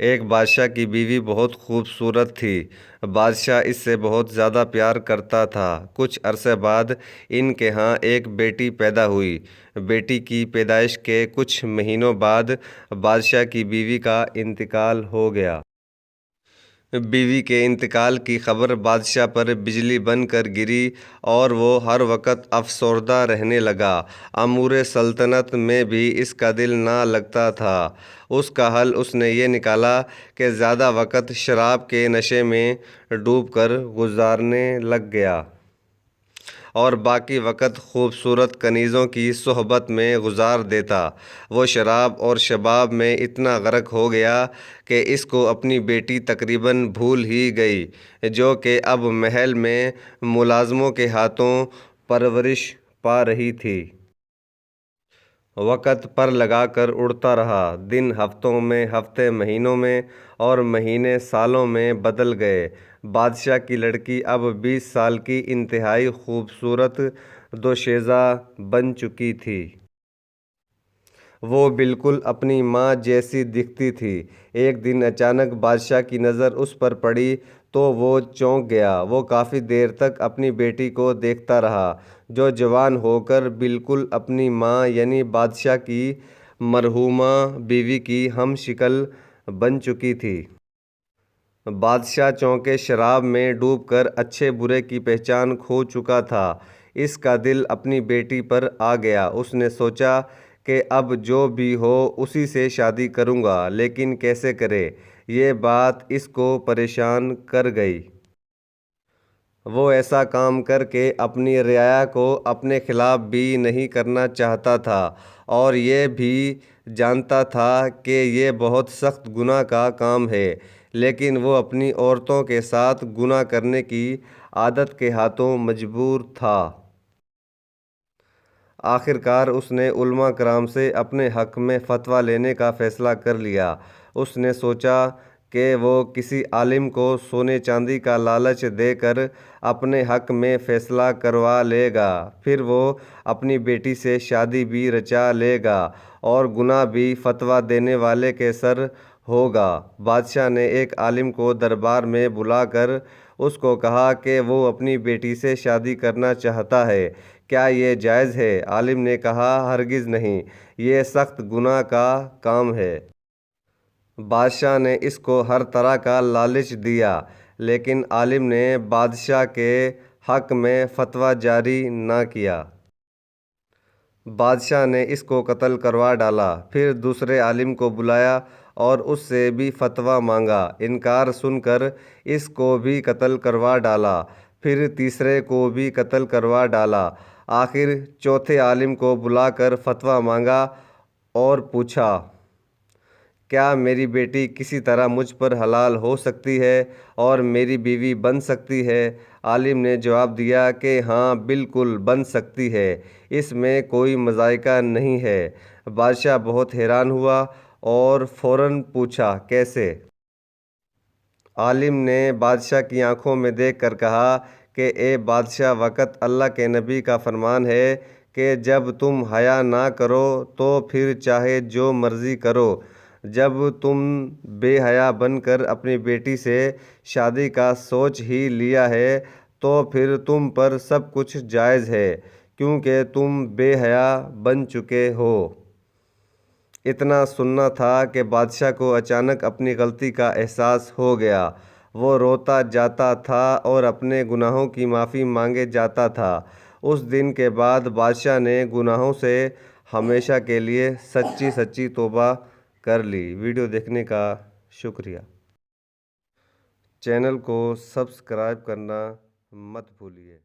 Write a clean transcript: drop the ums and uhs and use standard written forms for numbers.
ایک بادشاہ کی بیوی بہت خوبصورت تھی۔ بادشاہ اس سے بہت زیادہ پیار کرتا تھا۔ کچھ عرصے بعد ان کے ہاں ایک بیٹی پیدا ہوئی۔ بیٹی کی پیدائش کے کچھ مہینوں بعد بادشاہ کی بیوی کا انتقال ہو گیا۔ بیوی کے انتقال کی خبر بادشاہ پر بجلی بن کر گری اور وہ ہر وقت افسردہ رہنے لگا۔ امور سلطنت میں بھی اس کا دل نہ لگتا تھا۔ اس کا حل اس نے یہ نکالا کہ زیادہ وقت شراب کے نشے میں ڈوب کر گزارنے لگ گیا اور باقی وقت خوبصورت کنیزوں کی صحبت میں گزار دیتا۔ وہ شراب اور شباب میں اتنا غرق ہو گیا کہ اس کو اپنی بیٹی تقریباً بھول ہی گئی، جو کہ اب محل میں ملازموں کے ہاتھوں پرورش پا رہی تھی۔ وقت پر لگا کر اڑتا رہا۔ دن ہفتوں میں، ہفتے مہینوں میں اور مہینے سالوں میں بدل گئے۔ بادشاہ کی لڑکی اب 20 سال کی انتہائی خوبصورت دوشیزہ بن چکی تھی۔ وہ بالکل اپنی ماں جیسی دکھتی تھی۔ ایک دن اچانک بادشاہ کی نظر اس پر پڑی تو وہ چونک گیا۔ وہ کافی دیر تک اپنی بیٹی کو دیکھتا رہا، جو جوان ہو کر بالکل اپنی ماں یعنی بادشاہ کی مرحومہ بیوی کی ہم شکل بن چکی تھی۔ بادشاہ چونکہ شراب میں ڈوب کر اچھے برے کی پہچان کھو چکا تھا، اس کا دل اپنی بیٹی پر آ گیا۔ اس نے سوچا کہ اب جو بھی ہو اسی سے شادی کروں گا، لیکن کیسے کرے؟ یہ بات اس کو پریشان کر گئی۔ وہ ایسا کام کر کے اپنی رعایا کو اپنے خلاف بھی نہیں کرنا چاہتا تھا اور یہ بھی جانتا تھا کہ یہ بہت سخت گناہ کا کام ہے، لیکن وہ اپنی عورتوں کے ساتھ گناہ کرنے کی عادت کے ہاتھوں مجبور تھا۔ آخرکار اس نے علماء کرام سے اپنے حق میں فتویٰ لینے کا فیصلہ کر لیا۔ اس نے سوچا کہ وہ کسی عالم کو سونے چاندی کا لالچ دے کر اپنے حق میں فیصلہ کروا لے گا، پھر وہ اپنی بیٹی سے شادی بھی رچا لے گا اور گناہ بھی فتویٰ دینے والے کے سر ہوگا۔ بادشاہ نے ایک عالم کو دربار میں بلا کر اس کو کہا کہ وہ اپنی بیٹی سے شادی کرنا چاہتا ہے، کیا یہ جائز ہے؟ عالم نے کہا، ہرگز نہیں، یہ سخت گناہ کا کام ہے۔ بادشاہ نے اس کو ہر طرح کا لالچ دیا، لیکن عالم نے بادشاہ کے حق میں فتویٰ جاری نہ کیا۔ بادشاہ نے اس کو قتل کروا ڈالا۔ پھر دوسرے عالم کو بلایا اور اس سے بھی فتویٰ مانگا۔ انکار سن کر اس کو بھی قتل کروا ڈالا۔ پھر تیسرے کو بھی قتل کروا ڈالا۔ آخر چوتھے عالم کو بلا کر فتویٰ مانگا اور پوچھا، کیا میری بیٹی کسی طرح مجھ پر حلال ہو سکتی ہے اور میری بیوی بن سکتی ہے؟ عالم نے جواب دیا کہ ہاں، بالکل بن سکتی ہے، اس میں کوئی مضائقہ نہیں ہے۔ بادشاہ بہت حیران ہوا اور فوراً پوچھا، کیسے؟ عالم نے بادشاہ کی آنکھوں میں دیکھ کر کہا کہ اے بادشاہ وقت، اللہ کے نبی کا فرمان ہے کہ جب تم حیا نہ کرو تو پھر چاہے جو مرضی کرو۔ جب تم بے حیا بن کر اپنی بیٹی سے شادی کا سوچ ہی لیا ہے تو پھر تم پر سب کچھ جائز ہے، کیونکہ تم بے حیا بن چکے ہو۔ اتنا سننا تھا کہ بادشاہ کو اچانک اپنی غلطی کا احساس ہو گیا۔ وہ روتا جاتا تھا اور اپنے گناہوں کی معافی مانگے جاتا تھا۔ اس دن کے بعد بادشاہ نے گناہوں سے ہمیشہ کے لیے سچی توبہ کر لی۔ ویڈیو دیکھنے کا شکریہ۔ چینل کو سبسکرائب کرنا مت بھولیے۔